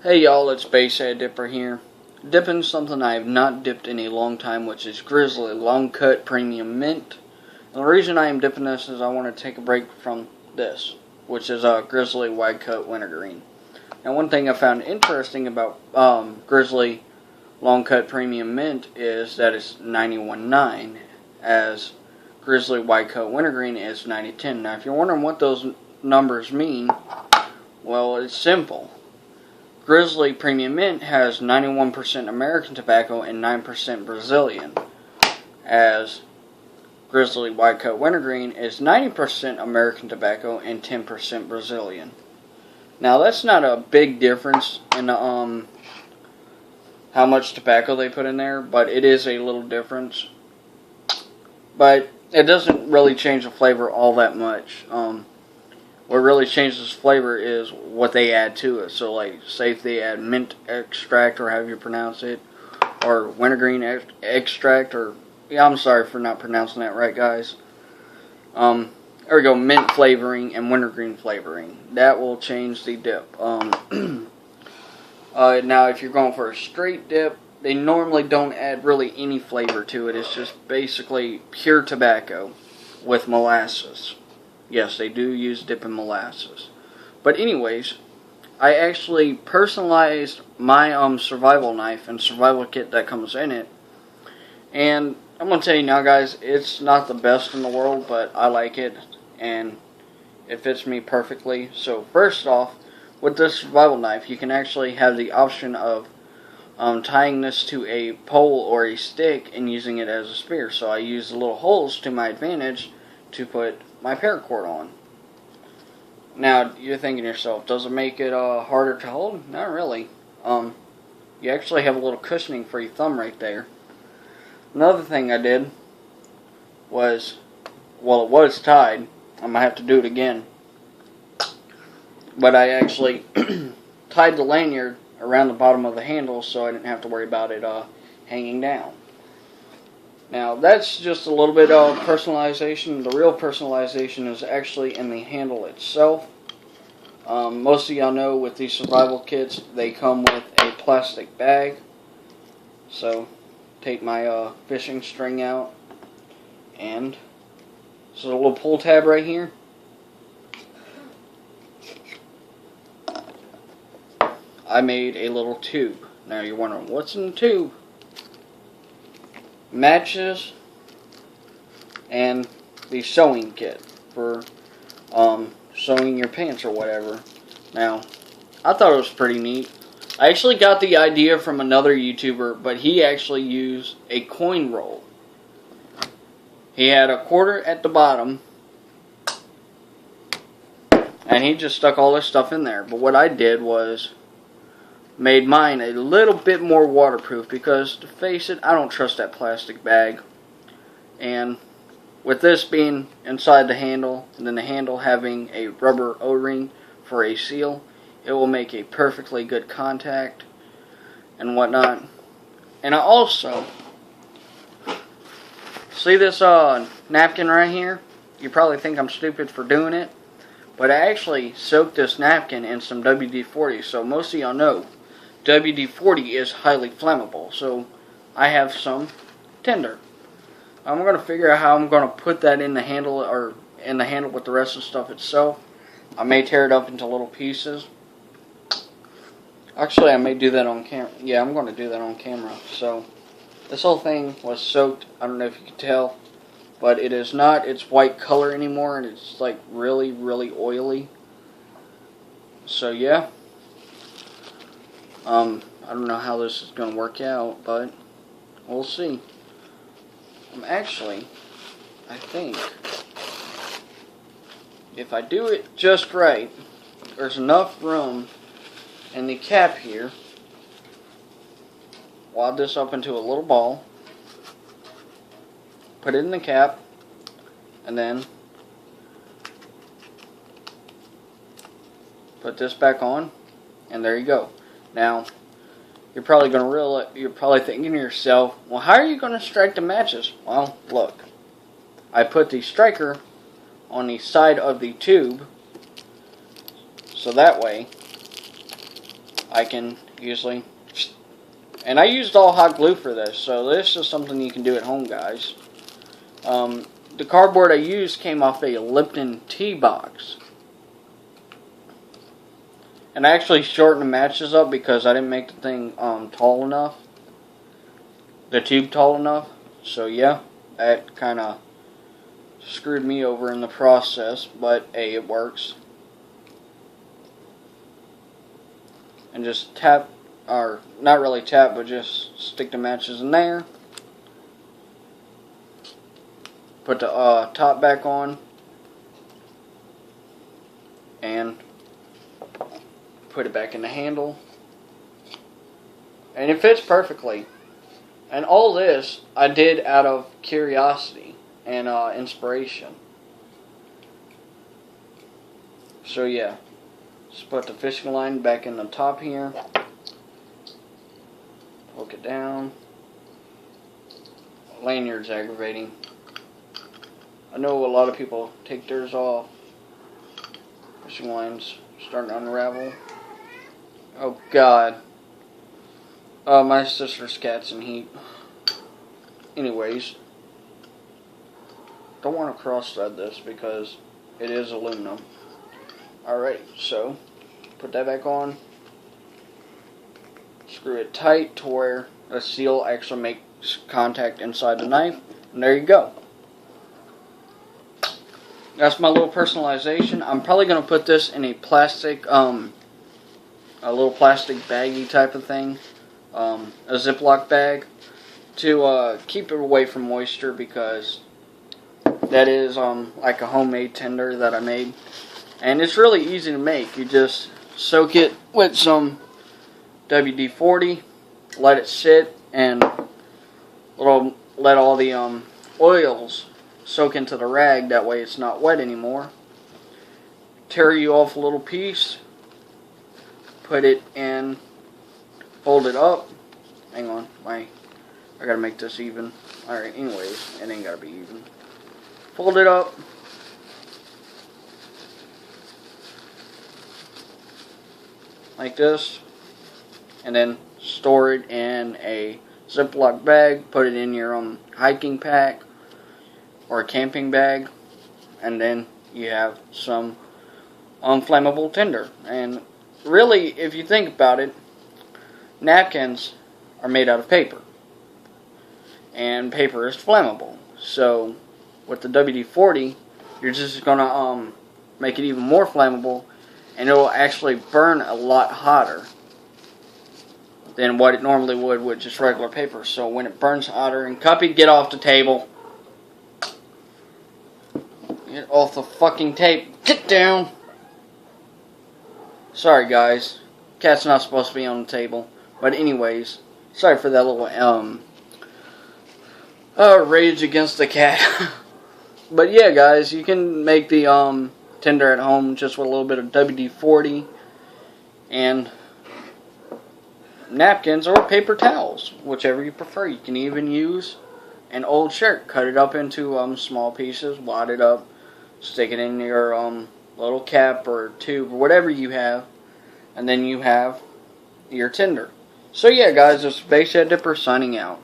Hey y'all, it's Bayside Dipper here. Dipping something I have not dipped in a long time, which is Grizzly Long Cut Premium Mint. And the reason I am dipping this is I want to take a break from this, which is Grizzly Wide Cut Wintergreen. Now one thing I found interesting about Grizzly Long Cut Premium Mint is that it's 91.9, as Grizzly Wide Cut Wintergreen is 90.10. Now if you're wondering what those numbers mean, well, it's simple. Grizzly Premium Mint has 91% American tobacco and 9% Brazilian, as Grizzly Wide Cut Wintergreen is 90% American tobacco and 10% Brazilian. Now that's not a big difference in how much tobacco they put in there, but it is a little difference. But it doesn't really change the flavor all that much. What really changes flavor is what they add to it. So, like, say if they add mint extract, or however you pronounce it, or wintergreen extract, or, yeah, I'm sorry for not pronouncing that right, guys. There we go, mint flavoring and wintergreen flavoring. That will change the dip. Now, if you're going for a straight dip, they normally don't add really any flavor to it. It's just basically pure tobacco with molasses. Yes, they do use dip in molasses. But anyways, I actually personalized my survival knife and survival kit that comes in it. And I'm going to tell you now, guys, it's not the best in the world, but I like it. And it fits me perfectly. So first off, with this survival knife, you can actually have the option of tying this to a pole or a stick and using it as a spear. So I use the little holes to my advantage to put my paracord on. Now you're thinking to yourself, does it make it harder to hold? Not really. You actually have a little cushioning for your thumb right there. Another thing I did was, well, it was tied. I'm gonna have to do it again. But I actually tied the lanyard around the bottom of the handle so I didn't have to worry about it hanging down. Now, that's just a little bit of personalization. The real personalization is actually in the handle itself. Most of y'all know with these survival kits, they come with a plastic bag. So, take my fishing string out. And, this is a little pull tab right here. I made a little tube. Now, you're wondering, what's in the tube? Matches and the sewing kit for sewing your pants or whatever. Now, I thought it was pretty neat. I actually got the idea from another YouTuber, but he actually used a coin roll. He had a quarter at the bottom, and he just stuck all this stuff in there. But what I did was made mine a little bit more waterproof, because to face it, I don't trust that plastic bag. And with this being inside the handle, and then the handle having a rubber O-ring for a seal, it will make a perfectly good contact and whatnot. And I also, see this napkin right here? You probably think I'm stupid for doing it, but I actually soaked this napkin in some WD-40. So most of y'all know WD-40 is highly flammable, so I have some tinder. I'm going to figure out how I'm going to put that in the handle, or in the handle with the rest of the stuff itself. I may tear it up into little pieces. Actually, I may do that on camera. Yeah, I'm going to do that on camera. So, this whole thing was soaked. I don't know if you can tell, but it is not its white color anymore, and it's like really, really oily. So, yeah. I don't know how this is going to work out, but we'll see. Actually, I think if I do it just right, there's enough room in the cap here. Wad this up into a little ball, put it in the cap, and then put this back on, and there you go. Now, you're probably thinking to yourself, well, how are you going to strike the matches? Well, look. I put the striker on the side of the tube, so that way I can usually, and I used all hot glue for this, so this is something you can do at home, guys. The cardboard I used came off a Lipton tea box. And I actually shortened the matches up because I didn't make the thing tall enough. The tube tall enough. So yeah, that kind of screwed me over in the process. But hey, it works. And just tap, or not really tap, but just stick the matches in there. Put the top back on. And put it back in the handle, and it fits perfectly. And all this I did out of curiosity and inspiration. So yeah, just put the fishing line back in the top here, hook it down. Lanyard's aggravating. I know a lot of people take theirs off. Fishing line's starting to unravel. Oh God. My sister's cat's in heat. Anyways. Don't want to cross thread this because it is aluminum. Alright, so put that back on. Screw it tight to where the seal actually makes contact inside the knife. And there you go. That's my little personalization. I'm probably going to put this in a plastic, a little plastic baggy type of thing, a Ziploc bag, to keep it away from moisture, because that is like a homemade tinder that I made, and it's really easy to make. You just soak it with some WD-40, let it sit, and let all the oils soak into the rag. That way it's not wet anymore. Tear you off a little piece. Put it in, fold it up. Hang on, I gotta make this even. Alright, anyways, it ain't gotta be even. Fold it up. Like this. And then store it in a Ziploc bag. Put it in your hiking pack or a camping bag. And then you have some unflammable tinder. And really, if you think about it, napkins are made out of paper. And paper is flammable. So, with the WD-40, you're just going to make it even more flammable. And it will actually burn a lot hotter than what it normally would with just regular paper. So, when it burns hotter, and Cuppy, get off the table. Get off the fucking tape. Get down. Sorry, guys. Cat's not supposed to be on the table. But anyways, sorry for that little rage against the cat. But yeah, guys, you can make the tinder at home just with a little bit of WD-40 and napkins or paper towels, whichever you prefer. You can even use an old shirt. Cut it up into small pieces, wad it up, stick it in your little cap or tube or whatever you have, and then you have your tinder. So yeah, guys, this is Base Head Dipper signing out.